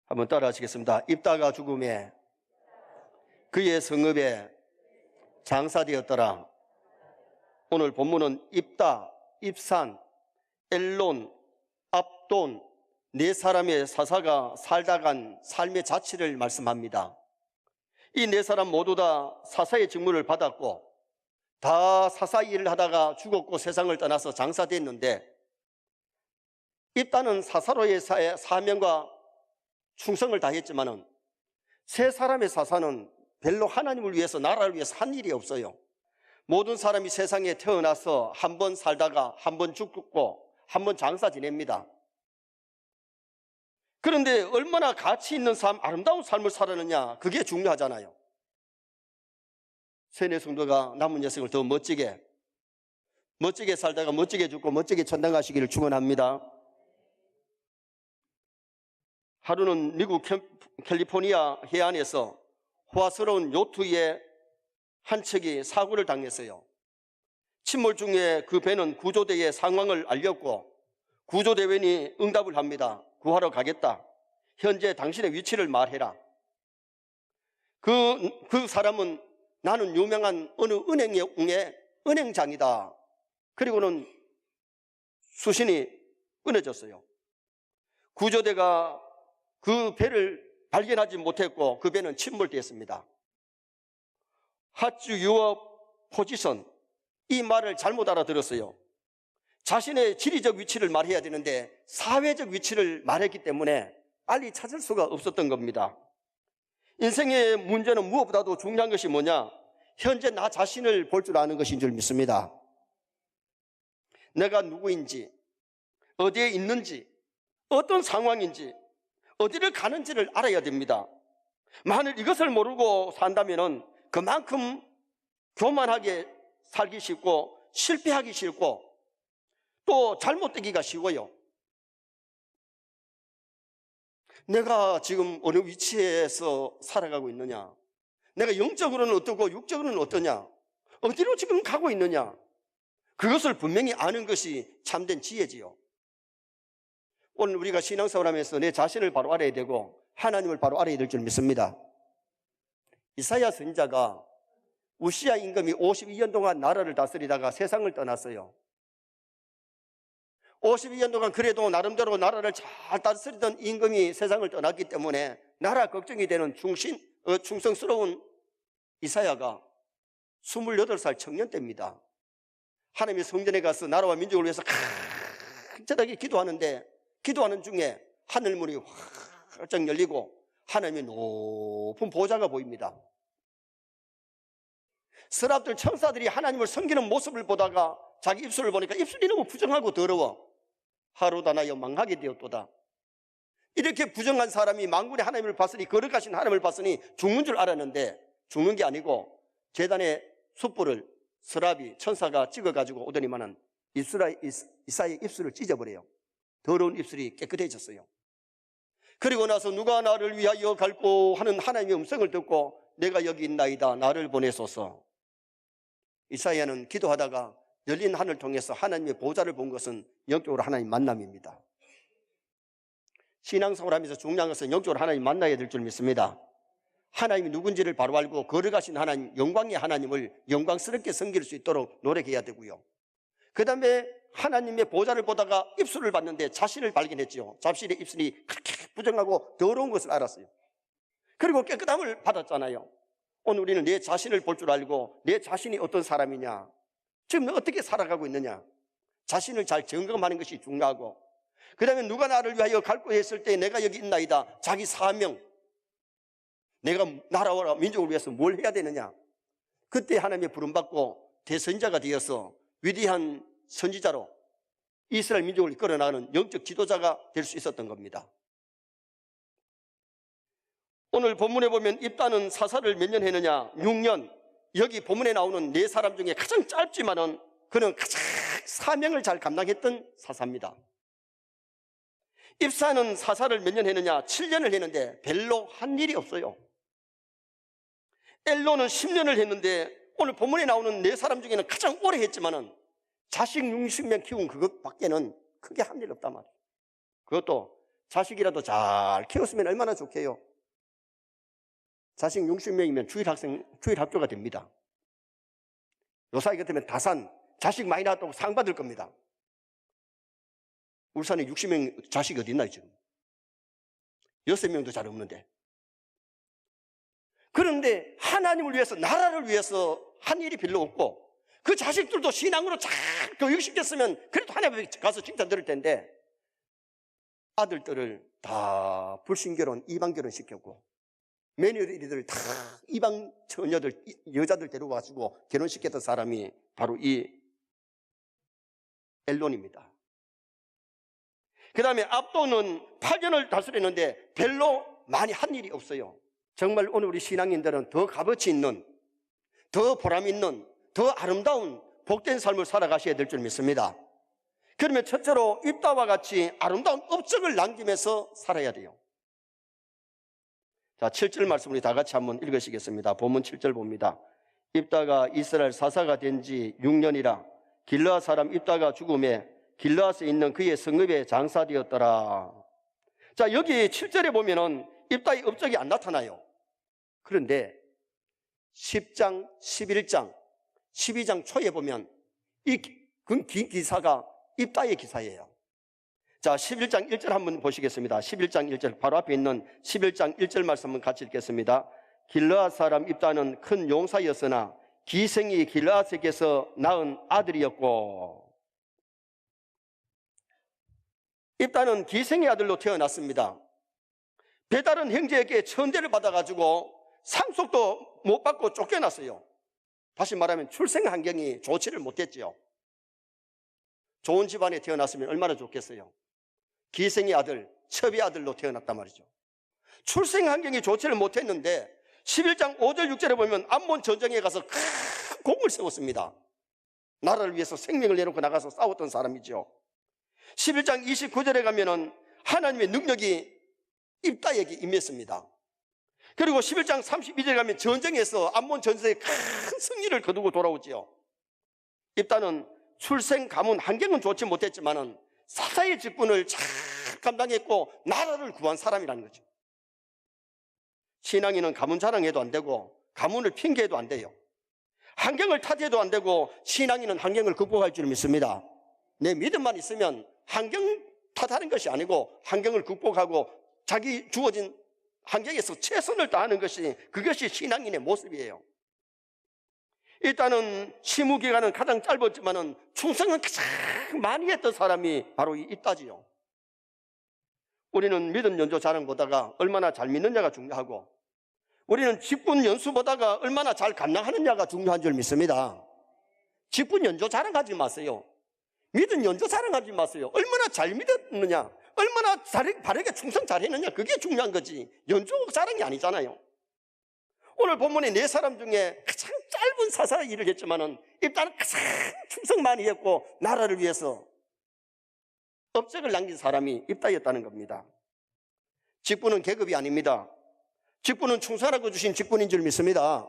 한번 따라 하시겠습니다. 입다가 죽음에 그의 성읍에 장사되었더라. 오늘 본문은 입다, 입산, 엘론, 압돈 네 사람의 사사가 살다 간 삶의 자취를 말씀합니다. 이 네 사람 모두 다 사사의 직무를 받았고 다 사사 일을 하다가 죽었고 세상을 떠나서 장사됐는데, 입다는 사사로의 사명과 충성을 다했지만은 세 사람의 사사는 별로 하나님을 위해서, 나라를 위해서 한 일이 없어요. 모든 사람이 세상에 태어나서 한 번 살다가 한 번 죽고 한 번 장사 지냅니다. 그런데 얼마나 가치 있는 삶, 아름다운 삶을 살았느냐, 그게 중요하잖아요. 세뇌 성도가 남은 여생을 더 멋지게 살다가 멋지게 죽고 멋지게 천당 가시기를 축원합니다. 하루는 미국 캘리포니아 해안에서 호화스러운 요트의 한 척이 사고를 당했어요. 침몰 중에 그 배는 구조대에 상황을 알렸고 구조대원이 응답을 합니다. 구하러 가겠다. 현재 당신의 위치를 말해라. 그 사람은 나는 유명한 어느 은행의 은행장이다. 그리고는 수신이 끊어졌어요. 구조대가 그 배를 발견하지 못했고 그 배는 침몰되었습니다. What's your position? 이 말을 잘못 알아들었어요. 자신의 지리적 위치를 말해야 되는데 사회적 위치를 말했기 때문에 빨리 찾을 수가 없었던 겁니다. 인생의 문제는 무엇보다도 중요한 것이 뭐냐? 현재 나 자신을 볼 줄 아는 것인 줄 믿습니다. 내가 누구인지, 어디에 있는지, 어떤 상황인지, 어디를 가는지를 알아야 됩니다. 만일 이것을 모르고 산다면 그만큼 교만하게 살기 쉽고 실패하기 쉽고 또 잘못되기가 쉬워요. 내가 지금 어느 위치에서 살아가고 있느냐, 내가 영적으로는 어떻고 육적으로는 어떠냐, 어디로 지금 가고 있느냐, 그것을 분명히 아는 것이 참된 지혜지요. 오늘 우리가 신앙생활 하면서 내 자신을 바로 알아야 되고 하나님을 바로 알아야 될 줄 믿습니다. 이사야 선지자가 우시야 임금이 52년 동안 나라를 다스리다가 세상을 떠났어요. 52년 동안 그래도 나름대로 나라를 잘 다스리던 임금이 세상을 떠났기 때문에 나라 걱정이 되는 충성스러운 이사야가 28살 청년 때입니다. 하나님의 성전에 가서 나라와 민족을 위해서 간절하게 기도하는 중에 하늘문이 활짝 열리고 하나님의 높은 보좌가 보입니다. 서랍들 천사들이 하나님을 섬기는 모습을 보다가 자기 입술을 보니까 입술이 너무 부정하고 더러워. 하루다나여 망하게 되었도다. 이렇게 부정한 사람이 만군의 하나님을 봤으니, 거룩하신 하나님을 봤으니 죽는 줄 알았는데 죽는 게 아니고 제단의 숯불을 서랍이 천사가 찍어가지고 오더니만은 이사야의 입술을 찢어버려요. 더러운 입술이 깨끗해졌어요. 그리고 나서 누가 나를 위하여 갈고 하는 하나님의 음성을 듣고 내가 여기 있나이다, 나를 보내소서. 이사야는 기도하다가 열린 하늘을 통해서 하나님의 보좌를 본 것은 영적으로 하나님 만남입니다. 신앙생활 하면서 중요한 것은 영적으로 하나님 만나야 될 줄 믿습니다. 하나님이 누군지를 바로 알고 거룩하신 하나님, 영광의 하나님을 영광스럽게 섬길 수 있도록 노력해야 되고요. 그 다음에 하나님의 보좌를 보다가 입술을 봤는데 자신을 발견했죠. 자신의 입술이 그렇게 부정하고 더러운 것을 알았어요. 그리고 깨끗함을 받았잖아요. 오늘 우리는 내 자신을 볼 줄 알고 내 자신이 어떤 사람이냐, 지금 어떻게 살아가고 있느냐, 자신을 잘 점검하는 것이 중요하고, 그 다음에 누가 나를 위하여 갈고 했을 때 내가 여기 있나이다, 자기 사명, 내가 나라와 민족을 위해서 뭘 해야 되느냐, 그때 하나님의 부름받고 대선자가 되어서 위대한 선지자로 이스라엘 민족을 이끌어나가는 영적 지도자가 될 수 있었던 겁니다. 오늘 본문에 보면 입다는 사사를 몇 년 했느냐? 6년. 여기 본문에 나오는 네 사람 중에 가장 짧지만은 그는 가장 사명을 잘 감당했던 사사입니다. 입사는 사사를 몇 년 했느냐? 7년을 했는데 별로 한 일이 없어요. 엘론은 10년을 했는데 오늘 본문에 나오는 네 사람 중에는 가장 오래 했지만은 자식 60명 키운 그것밖에는 크게 한 일 없단 말이에요. 그것도 자식이라도 잘 키웠으면 얼마나 좋게요. 자식 60명이면 주일학교가 됩니다. 요사이 같으면 다산, 자식 많이 낳았다고 상 받을 겁니다. 울산에 60명 자식이 어디 있나요 지금? 6명도 잘 없는데. 그런데 하나님을 위해서, 나라를 위해서 한 일이 별로 없고, 그 자식들도 신앙으로 잘 교육시켰으면 그래도 하나님 가서 칭찬 들을 텐데, 아들들을 다 불신결혼, 이방결혼 시켰고, 며느리들 다 이방 처녀들, 여자들 데려와가지고 결혼시켰던 사람이 바로 이 엘론입니다. 그 다음에 압도는 8년을 다스렸는데 별로 많이 한 일이 없어요. 정말 오늘 우리 신앙인들은 더 값어치 있는, 더 보람 있는, 더 아름다운 복된 삶을 살아가셔야 될 줄 믿습니다. 그러면 첫째로 입다와 같이 아름다운 업적을 남기면서 살아야 돼요. 자, 7절 말씀 우리 다 같이 한번 읽으시겠습니다. 본문 7절 봅니다. 입다가 이스라엘 사사가 된 지 6년이라 길르앗 사람 입다가 죽음에 길르앗에 있는 그의 성읍에 장사되었더라. 자, 여기 7절에 보면은 입다의 업적이 안 나타나요. 그런데 10장, 11장, 12장 초에 보면 이 기사가 입다의 기사예요. 자, 11장 1절 한번 보시겠습니다. 11장 1절 바로 앞에 있는 11장 1절 말씀 한번 같이 읽겠습니다. 길르앗 사람 입다는 큰 용사였으나 기생이 길르앗에게서 낳은 아들이었고, 입다는 기생의 아들로 태어났습니다. 배다른 형제에게 천대를 받아가지고 상속도 못 받고 쫓겨났어요. 다시 말하면 출생 환경이 좋지를 못했지요. 좋은 집안에 태어났으면 얼마나 좋겠어요. 기생의 아들, 첩의 아들로 태어났단 말이죠. 출생 환경이 좋지를 못했는데 11장 5절 6절에 보면 암몬 전쟁에 가서 큰 공을 세웠습니다. 나라를 위해서 생명을 내놓고 나가서 싸웠던 사람이죠. 11장 29절에 가면은 하나님의 능력이 입다에게 임했습니다. 그리고 11장 32절에 가면 전쟁에서 암몬 전쟁에 큰 승리를 거두고 돌아오지요. 입다는 출생 가문 환경은 좋지 못했지만은 사사의 직분을 잘 감당했고 나라를 구한 사람이라는 거죠. 신앙인은 가문 자랑해도 안 되고 가문을 핑계해도 안 돼요. 환경을 탓해도 안 되고 신앙인은 환경을 극복할 줄 믿습니다. 내 믿음만 있으면 환경 탓하는 것이 아니고 환경을 극복하고 자기 주어진 환경에서 최선을 다하는 것이, 그것이 신앙인의 모습이에요. 일단은 시무 기간은 가장 짧았지만은 충성은 가장 많이 했던 사람이 바로 이 입다지요. 우리는 믿음 연조 자랑 보다가 얼마나 잘 믿느냐가 중요하고, 우리는 직분 연수 보다가 얼마나 잘 감당하느냐가 중요한 줄 믿습니다. 직분 연조 자랑하지 마세요. 믿음 연조 자랑하지 마세요. 얼마나 잘 믿었느냐, 얼마나 바르게 충성 잘했느냐, 그게 중요한 거지 연조 자랑이 아니잖아요. 오늘 본문에 4사람 중에 가장 짧은 사사 일을 했지만은 일단은 가장 충성 많이 했고 나라를 위해서 업적을 남긴 사람이 입다였다는 겁니다. 직분은 계급이 아닙니다. 직분은 충성하라고 주신 직분인 줄 믿습니다.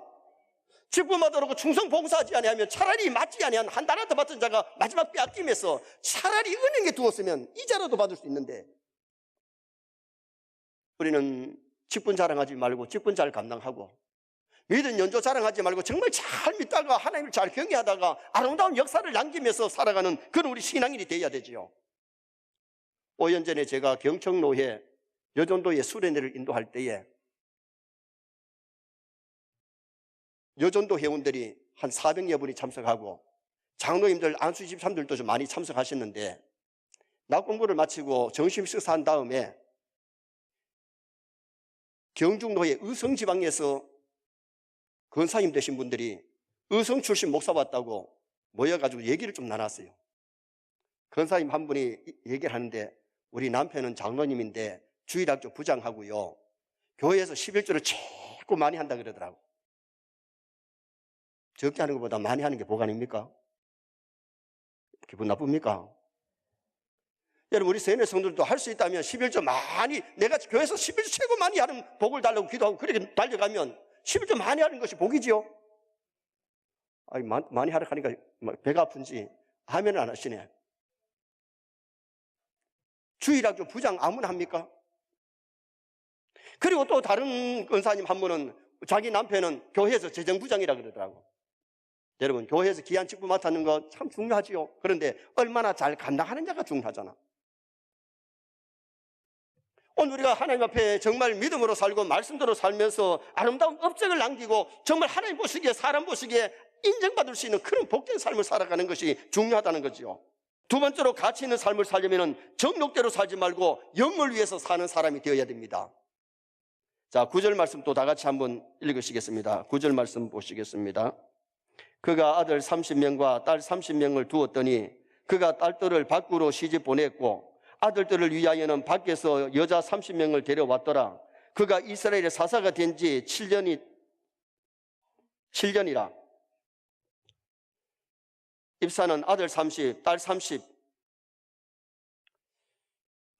직분받으라고 충성 봉사하지 아니하면 차라리 맞지 아니한 한 달라도 받은 자가 마지막 빼앗김에서 차라리 은행에 두었으면 이자라도 받을 수 있는데, 우리는 직분 자랑하지 말고 직분 잘 감당하고 믿음 연조 자랑하지 말고 정말 잘 믿다가 하나님을 잘 경외하다가 아름다운 역사를 남기면서 살아가는 그런 우리 신앙인이 되어야 되지요. 5년 전에 제가 경청로회 여전도의 수련회를 인도할 때에 여전도 회원들이 한 400여 분이 참석하고 장로님들, 안수 집사님들도 좀 많이 참석하셨는데, 낮 공부를 마치고 점심 식사한 다음에 경중로회 의성지방에서 권사님 되신 분들이 의성 출신 목사 왔다고 모여가지고 얘기를 좀 나눴어요. 권사님 한 분이 얘기를 하는데, 우리 남편은 장로님인데 주일학교 부장하고요, 교회에서 11조를 최고 많이 한다 그러더라고. 적게 하는 것보다 많이 하는 게 보관입니까? 기분 나쁩니까? 여러분, 우리 세뇌 성도들도 할 수 있다면 11조 많이, 내가 교회에서 11조 최고 많이 하는 복을 달라고 기도하고 그렇게 달려가면 11조 많이 하는 것이 복이지요. 아니, 많이 하라 하니까 배가 아픈지 하면은 안 하시네. 주일학교 부장 아무나 합니까? 그리고 또 다른 권사님 한 분은 자기 남편은 교회에서 재정부장이라 그러더라고. 여러분, 교회에서 귀한 직분 맡았는 거 참 중요하지요. 그런데 얼마나 잘 감당하느냐가 중요하잖아. 오늘 우리가 하나님 앞에 정말 믿음으로 살고 말씀대로 살면서 아름다운 업적을 남기고 정말 하나님 보시기에, 사람 보시기에 인정받을 수 있는 그런 복된 삶을 살아가는 것이 중요하다는 거죠. 두 번째로 가치 있는 삶을 살려면 정욕대로 살지 말고 영을 위해서 사는 사람이 되어야 됩니다. 자, 9절 말씀 또 다 같이 한번 읽으시겠습니다. 9절 말씀 보시겠습니다. 그가 아들 30명과 딸 30명을 두었더니 그가 딸들을 밖으로 시집 보냈고 아들들을 위하여는 밖에서 여자 30명을 데려왔더라. 그가 이스라엘의 사사가 된 지 7년이라. 입사는 아들 30, 딸 30.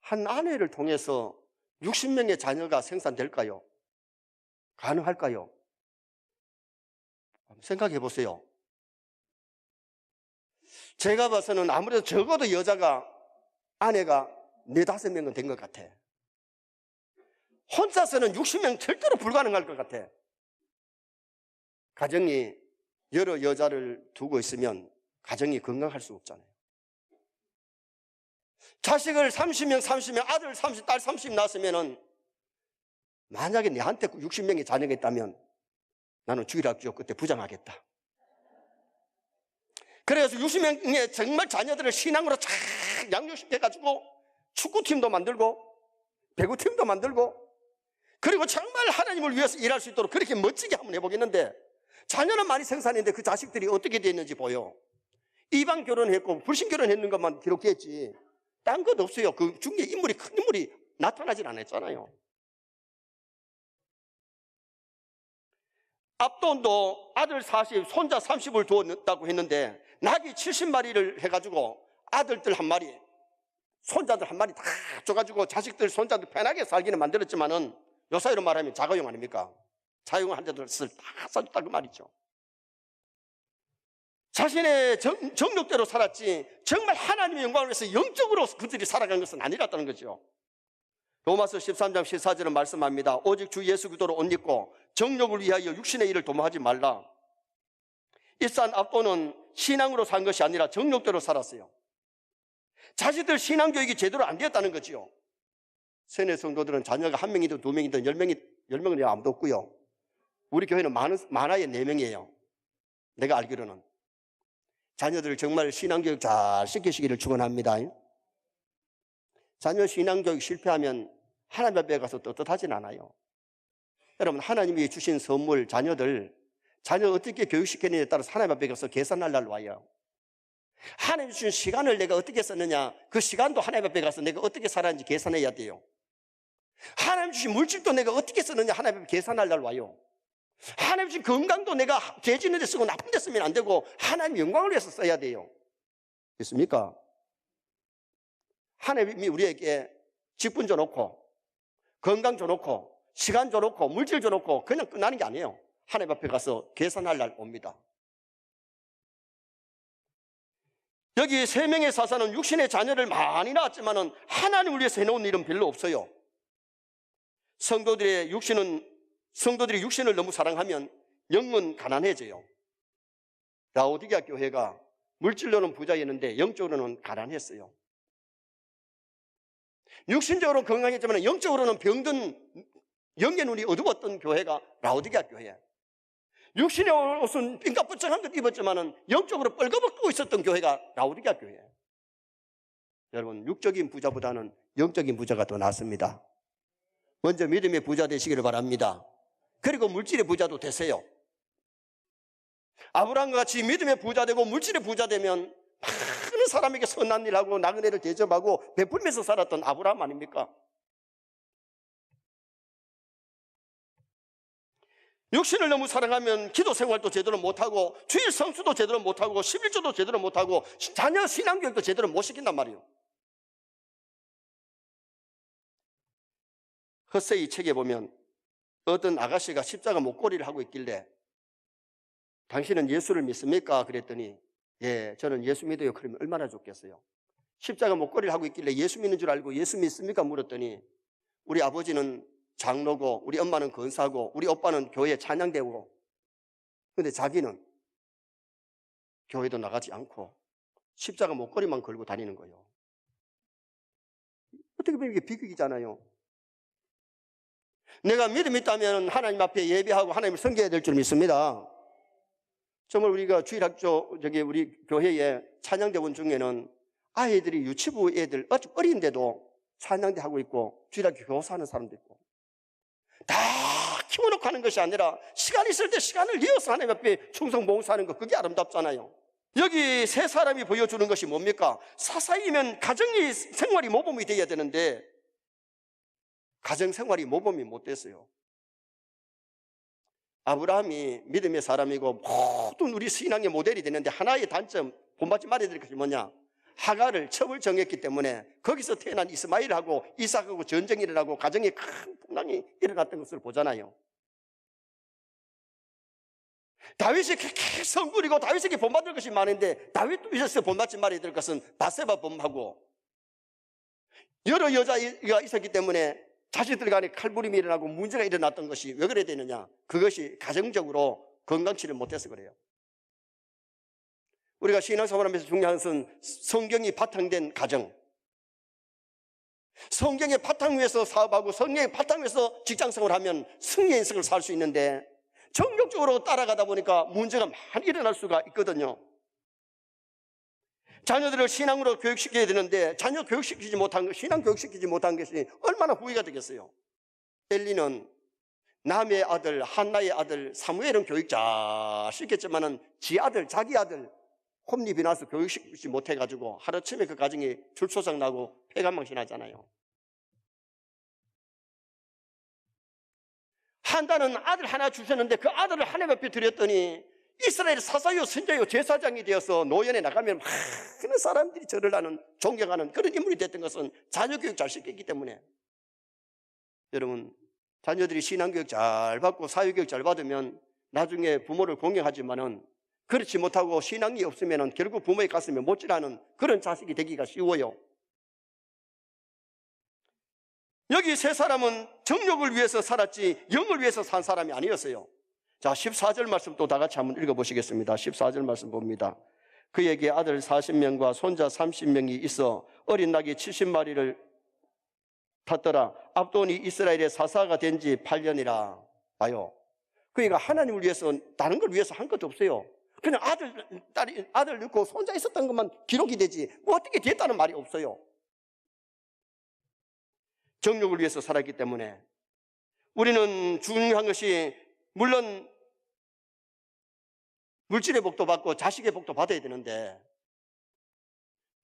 한 아내를 통해서 60명의 자녀가 생산될까요? 가능할까요? 생각해 보세요. 제가 봐서는 아무래도 적어도 아내가 4-5명은 된 것 같아. 혼자서는 60명 절대로 불가능할 것 같아. 가정이 여러 여자를 두고 있으면 가정이 건강할 수 없잖아요. 자식을 30명, 아들 30, 딸 30 낳았으면은 만약에 내한테 60명의 자녀가 있다면 나는 주일학교 그때 부장하겠다. 그래서 60명의 정말 자녀들을 신앙으로 쫙 양육시켜가지고 축구팀도 만들고 배구팀도 만들고 그리고 정말 하나님을 위해서 일할 수 있도록 그렇게 멋지게 한번 해보겠는데 자녀는 많이 생산했는데 그 자식들이 어떻게 됐는지 보여. 이방 결혼했고 불신 결혼했는 것만 기록했지 딴 것 없어요. 그 중에 큰 인물이 나타나질 않았잖아요. 압돈도 아들 40, 손자 30을 두었다고 했는데 낙이 70마리를 해가지고 아들들 한 마리, 손자들 한 마리 다 줘가지고 자식들, 손자들 편하게 살기는 만들었지만은 요사이로 말하면 자가용 아닙니까? 자용한 데들 다 써줬다 그 말이죠. 자신의 정욕대로 살았지 정말 하나님의 영광을 위해서 영적으로 그들이 살아간 것은 아니랐다는 거죠. 로마서 13장 14절은 말씀합니다. 오직 주 예수 그리스도로 옷 입고 정욕을 위하여 육신의 일을 도모하지 말라. 입산 압도는 신앙으로 산 것이 아니라 정욕대로 살았어요. 자식들 신앙교육이 제대로 안 되었다는 거지요. 세뇌 성도들은 자녀가 1명이든 2명이든 10명은 아무도 없고요. 우리 교회는 많아야 4명이에요. 내가 알기로는. 자녀들 정말 신앙교육 잘 시키시기를 축원합니다. 자녀 신앙교육 실패하면 하나님 앞에 가서 떳떳하진 않아요. 여러분, 하나님이 주신 선물 자녀 어떻게 교육시켰느냐에 따라서 하나님 앞에 가서 계산할 날 와요. 하나님 주신 시간을 내가 어떻게 썼느냐, 그 시간도 하나님 앞에 가서 내가 어떻게 살았는지 계산해야 돼요. 하나님 주신 물질도 내가 어떻게 썼느냐 하나님 앞에 계산할 날 와요. 하나님 주신 건강도 내가 죄지는 데 쓰고 나쁜 데 쓰면 안 되고 하나님 영광을 위해서 써야 돼요. 됐습니까? 하나님이 우리에게 직분 줘놓고 건강 줘놓고 시간 줘놓고 물질 줘놓고 그냥 끝나는 게 아니에요. 하나님 앞에 가서 계산할 날 옵니다. 여기 3명의 사사는 육신의 자녀를 많이 낳았지만은 하나님을 위해서 해놓은 일은 별로 없어요. 성도들이 육신을 너무 사랑하면 영은 가난해져요. 라오디게아 교회가 물질로는 부자였는데 영적으로는 가난했어요. 육신적으로는 건강했지만 영적으로는 병든 영의 눈이 어두웠던 교회가 라오디게아 교회예요. 육신의 옷은 빈값부쩍한 것 입었지만 영적으로 뻘거벗고 있었던 교회가 라오디게아 교회예요. 여러분, 육적인 부자보다는 영적인 부자가 더 낫습니다. 먼저 믿음의 부자 되시기를 바랍니다. 그리고 물질의 부자도 되세요. 아브라함과 같이 믿음의 부자 되고 물질의 부자 되면 많은 사람에게 선한 일하고 나그네를 대접하고 베풀면서 살았던 아브라함 아닙니까? 육신을 너무 사랑하면 기도 생활도 제대로 못하고 주일 성수도 제대로 못하고 11조도 제대로 못하고 자녀 신앙교육도 제대로 못 시킨단 말이에요. 헛세이 책에 보면 어떤 아가씨가 십자가 목걸이를 하고 있길래 당신은 예수를 믿습니까? 그랬더니 예, 저는 예수 믿어요. 그러면 얼마나 좋겠어요. 십자가 목걸이를 하고 있길래 예수 믿는 줄 알고 예수 믿습니까? 물었더니 우리 아버지는 장로고 우리 엄마는 권사고 우리 오빠는 교회 찬양대고, 근데 자기는 교회도 나가지 않고 십자가 목걸이만 걸고 다니는 거예요. 어떻게 보면 이게 비극이잖아요. 내가 믿음이 있다면 하나님 앞에 예배하고 하나님을 섬겨야 될 줄 믿습니다. 정말 우리가 주일학교 우리 교회에 찬양대원 중에는 아이들이 유치부 애들 아주 어린데도 찬양대 하고 있고 주일학교 교사하는 사람도 있고, 다 키워놓고 하는 것이 아니라 시간 있을 때 시간을 내어서 하나님 앞에 충성 봉사하는 거, 그게 아름답잖아요. 여기 세 사람이 보여주는 것이 뭡니까? 사사이면 가정이 생활이 모범이 되어야 되는데 가정생활이 모범이 못 됐어요. 아브라함이 믿음의 사람이고 모든 우리 신앙의 모델이 되는데 하나의 단점, 본받지 말아야 될 것이 뭐냐? 하갈을 첩을 정했기 때문에 거기서 태어난 이스마엘하고 이삭하고 전쟁이 일어나고 가정에 큰 풍랑이 일어났던 것을 보잖아요. 다윗이 그렇게 성군이고 다윗에게 본받을 것이 많은데 다윗 위에서 본받지 말아야 될 것은 바세바 범하고 여러 여자가 있었기 때문에 자식들 간에 칼부림이 일어나고 문제가 일어났던 것이 왜 그래야 되느냐? 그것이 가정적으로 건강치를 못해서 그래요. 우리가 신앙생활하면서 중요한 것은 성경이 바탕된 가정, 성경의 바탕 위에서 사업하고 성경의 바탕 위에서 직장생활하면 승리의 인생을 살 수 있는데 정욕적으로 따라가다 보니까 문제가 많이 일어날 수가 있거든요. 자녀들을 신앙으로 교육시켜야 되는데 자녀 교육시키지 못한 것, 신앙 교육시키지 못한 것이 얼마나 후회가 되겠어요. 엘리는 남의 아들, 한나의 아들 사무엘은 교육 잘 시켰지만은 자기 아들 홈립이 나서 교육시키지 못해가지고 하루아침에 그 가정이 줄초상 나고 폐가망신하잖아요. 한나는 아들 하나 주셨는데 그 아들을 하나님 앞에 드렸더니 이스라엘 사사요 선자요 제사장이 되어서 노연에 나가면 많은 사람들이 저를 하는 존경하는 그런 인물이 됐던 것은 자녀교육 잘 시켰기 때문에. 여러분, 자녀들이 신앙교육 잘 받고 사회교육 잘 받으면 나중에 부모를 공경하지만은 그렇지 못하고 신앙이 없으면 결국 부모의 가슴에 못질하는 그런 자식이 되기가 쉬워요. 여기 세 사람은 정욕을 위해서 살았지 영을 위해서 산 사람이 아니었어요. 자, 14절 말씀 또 다 같이 한번 읽어보시겠습니다. 14절 말씀 봅니다. 그에게 아들 40명과 손자 30명이 있어 어린 낙이 70마리를 탔더라. 압돈이 이스라엘의 사사가 된 지 8년이라. 봐요. 그러니까 하나님을 위해서 다른 걸 위해서 한 것도 없어요. 그냥 아들 낳고 손자 있었던 것만 기록이 되지 뭐 어떻게 됐다는 말이 없어요. 정욕을 위해서 살았기 때문에. 우리는 중요한 것이 물론 물질의 복도 받고 자식의 복도 받아야 되는데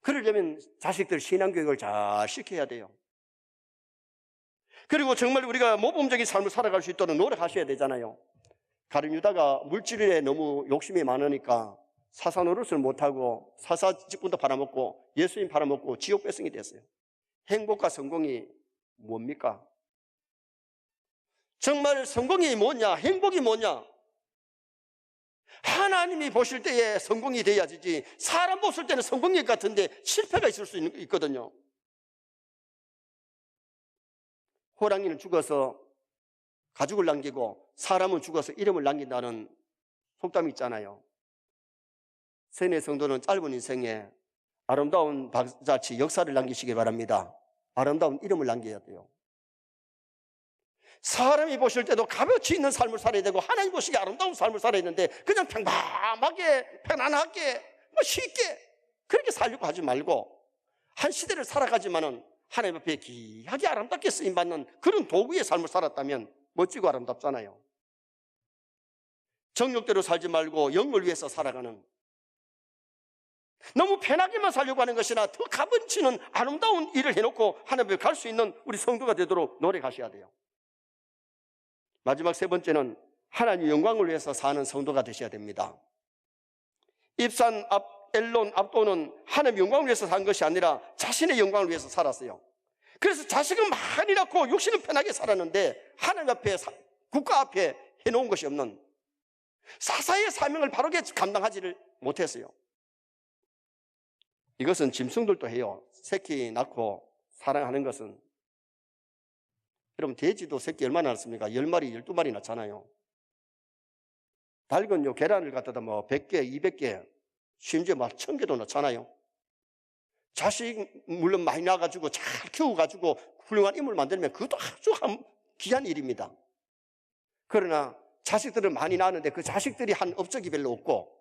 그러려면 자식들 신앙교육을 잘 시켜야 돼요. 그리고 정말 우리가 모범적인 삶을 살아갈 수 있도록 노력하셔야 되잖아요. 가룟 유다가 물질에 너무 욕심이 많으니까 사사 노릇을 못하고 사사 직분도 팔아먹고 예수님 팔아먹고 지옥 배승이 됐어요. 행복과 성공이 뭡니까? 정말 성공이 뭐냐? 행복이 뭐냐? 하나님이 보실 때에 성공이 돼야지 사람 보실 때는 성공일 같은데 실패가 있을 수 있거든요. 호랑이는 죽어서 가죽을 남기고 사람은 죽어서 이름을 남긴다는 속담이 있잖아요. 세뇌 성도는 짧은 인생에 아름다운 박자치 역사를 남기시기 바랍니다. 아름다운 이름을 남겨야 돼요. 사람이 보실 때도 값어치 있는 삶을 살아야 되고 하나님 보시기에 아름다운 삶을 살아야 되는데 그냥 평범하게 편안하게 쉽게 그렇게 살려고 하지 말고 한 시대를 살아가지만은 하나님 앞에 귀하게 아름답게 쓰임받는 그런 도구의 삶을 살았다면 멋지고 아름답잖아요. 정욕대로 살지 말고 영을 위해서 살아가는, 너무 편하게만 살려고 하는 것이나 더 값어치는 아름다운 일을 해놓고 하나님 앞에 갈 수 있는 우리 성도가 되도록 노력하셔야 돼요. 마지막 세 번째는 하나님 영광을 위해서 사는 성도가 되셔야 됩니다. 입산 엘론 압도는 하나님 영광을 위해서 산 것이 아니라 자신의 영광을 위해서 살았어요. 그래서 자식은 많이 낳고 육신은 편하게 살았는데 하나님 앞에 국가 앞에 해놓은 것이 없는 사사의 사명을 바르게 감당하지를 못했어요. 이것은 짐승들도 해요. 새끼 낳고 사랑하는 것은. 그럼 돼지도 새끼 얼마나 낳습니까? 10마리, 12마리 낳잖아요. 닭은요, 계란을 갖다가 뭐 100개, 200개, 심지어 막 1000개도 낳잖아요. 자식 물론 많이 낳아가지고 잘 키워가지고 훌륭한 인물 만들면 그것도 아주 귀한 일입니다. 그러나 자식들을 많이 낳았는데 그 자식들이 한 업적이 별로 없고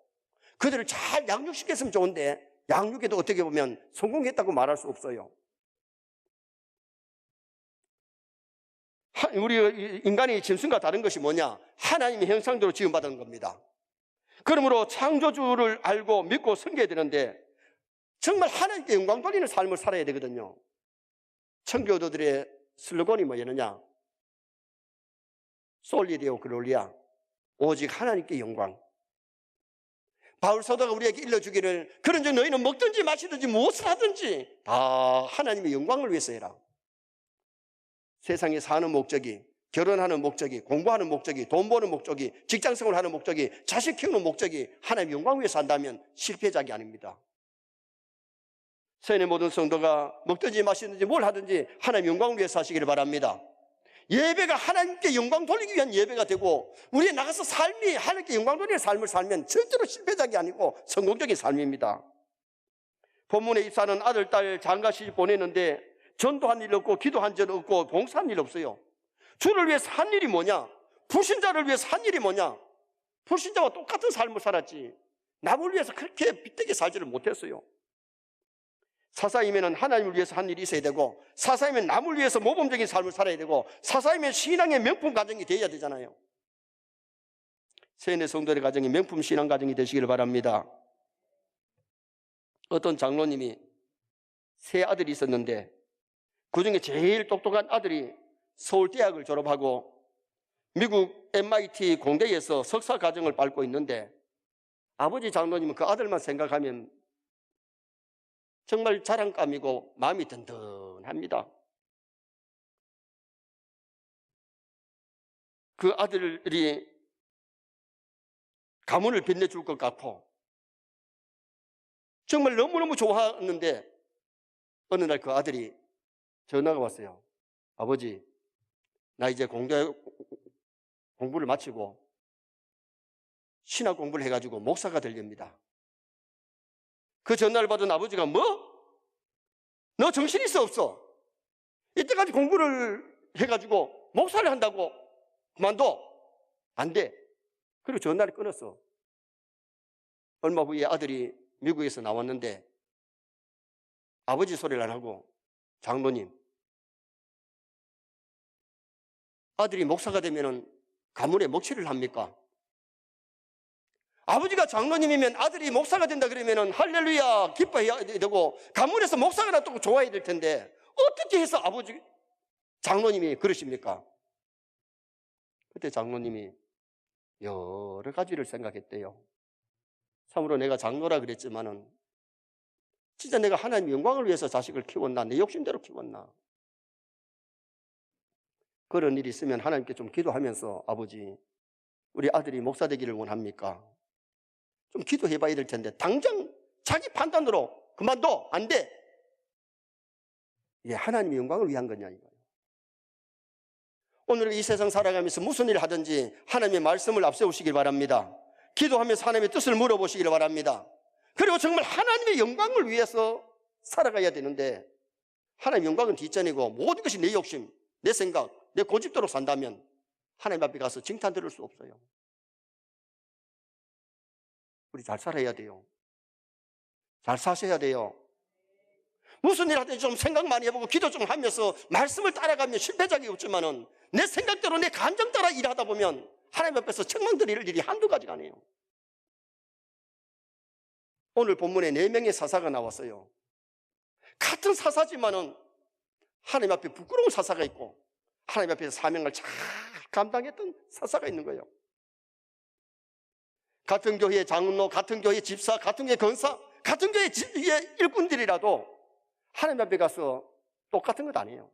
그들을 잘 양육시켰으면 좋은데 양육에도 어떻게 보면 성공했다고 말할 수 없어요. 우리 인간이 짐승과 다른 것이 뭐냐? 하나님의 형상대로 지음받은 겁니다. 그러므로 창조주를 알고 믿고 섬겨야 되는데 정말 하나님께 영광 돌리는 삶을 살아야 되거든요. 청교도들의 슬로건이 뭐였느냐? 솔리데오 글로리아, 오직 하나님께 영광. 바울 사도가 우리에게 일러주기를 그런즉 너희는 먹든지 마시든지 무엇을 하든지 다 하나님의 영광을 위해서 해라. 세상에 사는 목적이, 결혼하는 목적이, 공부하는 목적이, 돈 버는 목적이, 직장생활 하는 목적이, 자식 키우는 목적이 하나님의 영광을 위해서 한다면 실패작이 아닙니다. 세인의 모든 성도가 먹든지 마시든지 뭘 하든지 하나님의 영광을 위해서 하시기를 바랍니다. 예배가 하나님께 영광 돌리기 위한 예배가 되고 우리의 나가서 삶이 하나님께 영광 돌리는 삶을 살면 절대로 실패작이 아니고 성공적인 삶입니다. 본문에 입사하는 아들, 딸 장가 시집 보내는데 전도한 일 없고 기도한 적 없고 봉사한 일 없어요. 주를 위해서 한 일이 뭐냐? 불신자를 위해서 한 일이 뭐냐? 불신자와 똑같은 삶을 살았지 남을 위해서 그렇게 빗되게 살지를 못했어요. 사사이면 하나님을 위해서 한 일이 있어야 되고 사사이면 남을 위해서 모범적인 삶을 살아야 되고 사사이면 신앙의 명품 가정이 되어야 되잖아요. 세인의 성도의 가정이 명품 신앙 가정이 되시기를 바랍니다. 어떤 장로님이 세 아들이 있었는데 그중에 제일 똑똑한 아들이 서울대학을 졸업하고 미국 MIT 공대에서 석사 과정을 밟고 있는데 아버지 장로님은 그 아들만 생각하면 정말 자랑감이고 마음이 든든합니다. 그 아들이 가문을 빛내줄 것 같고 정말 너무너무 좋아하는데 어느 날 그 아들이 전화가 왔어요. 아버지, 나 이제 공부를 마치고 신학 공부를 해가지고 목사가 되렵니다. 그 전화를 받은 아버지가 뭐? 너 정신 있어 없어? 이때까지 공부를 해가지고 목사를 한다고 그만둬? 안 돼. 그리고 전화를 끊었어. 얼마 후에 아들이 미국에서 나왔는데 아버지 소리를 안 하고 장로님, 아들이 목사가 되면 가문에 목취를 합니까? 아버지가 장로님이면 아들이 목사가 된다 그러면 할렐루야 기뻐해야 되고 가문에서 목사가 났다고 좋아해야 될 텐데 어떻게 해서 아버지 장로님이 그러십니까? 그때 장로님이 여러 가지를 생각했대요. 참으로 내가 장로라 그랬지만은 진짜 내가 하나님의 영광을 위해서 자식을 키웠나? 내 욕심대로 키웠나? 그런 일이 있으면 하나님께 좀 기도하면서 아버지, 우리 아들이 목사 되기를 원합니까? 좀 기도해 봐야 될 텐데 당장 자기 판단으로 그만둬? 안 돼. 이게 하나님의 영광을 위한 거냐 이거예요. 오늘 이 세상 살아가면서 무슨 일을 하든지 하나님의 말씀을 앞세우시길 바랍니다. 기도하면서 하나님의 뜻을 물어보시길 바랍니다. 그리고 정말 하나님의 영광을 위해서 살아가야 되는데 하나님의 영광은 뒷전이고 모든 것이 내 욕심, 내 생각, 내 고집대로 산다면 하나님 앞에 가서 칭찬 들을 수 없어요. 우리 잘 살아야 돼요. 잘 사셔야 돼요. 무슨 일 하든지 좀 생각 많이 해보고 기도 좀 하면서 말씀을 따라가면 실패작이 없지만은 내 생각대로 내 감정 따라 일하다 보면 하나님 앞에서 책망드릴 일이 한두 가지가 아니에요. 오늘 본문에 4명의 사사가 나왔어요. 같은 사사지만은 하나님 앞에 부끄러운 사사가 있고 하나님 앞에서 사명을 잘 감당했던 사사가 있는 거예요. 같은 교회의 장로, 같은 교회의 집사, 같은 교회의 권사, 같은 교회의 일꾼들이라도 하나님 앞에 가서 똑같은 것 아니에요.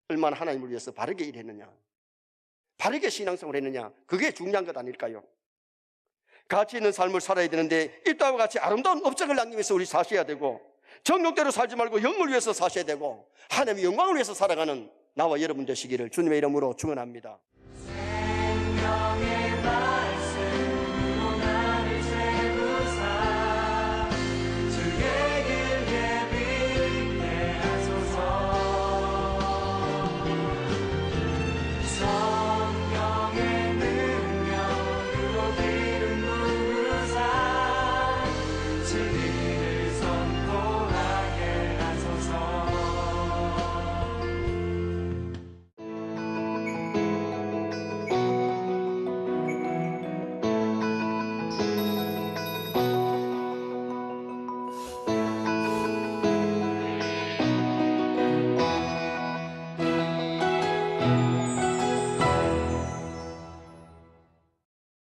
얼마나 하나님을 위해서 바르게 일했느냐, 바르게 신앙생활을 했느냐, 그게 중요한 것 아닐까요? 가치 있는 삶을 살아야 되는데 이 땅과 같이 아름다운 업적을 남기기 위해서 우리 사셔야 되고 정욕대로 살지 말고 영을 위해서 사셔야 되고 하나님의 영광을 위해서 살아가는 나와 여러분 되시기를 주님의 이름으로 축원합니다.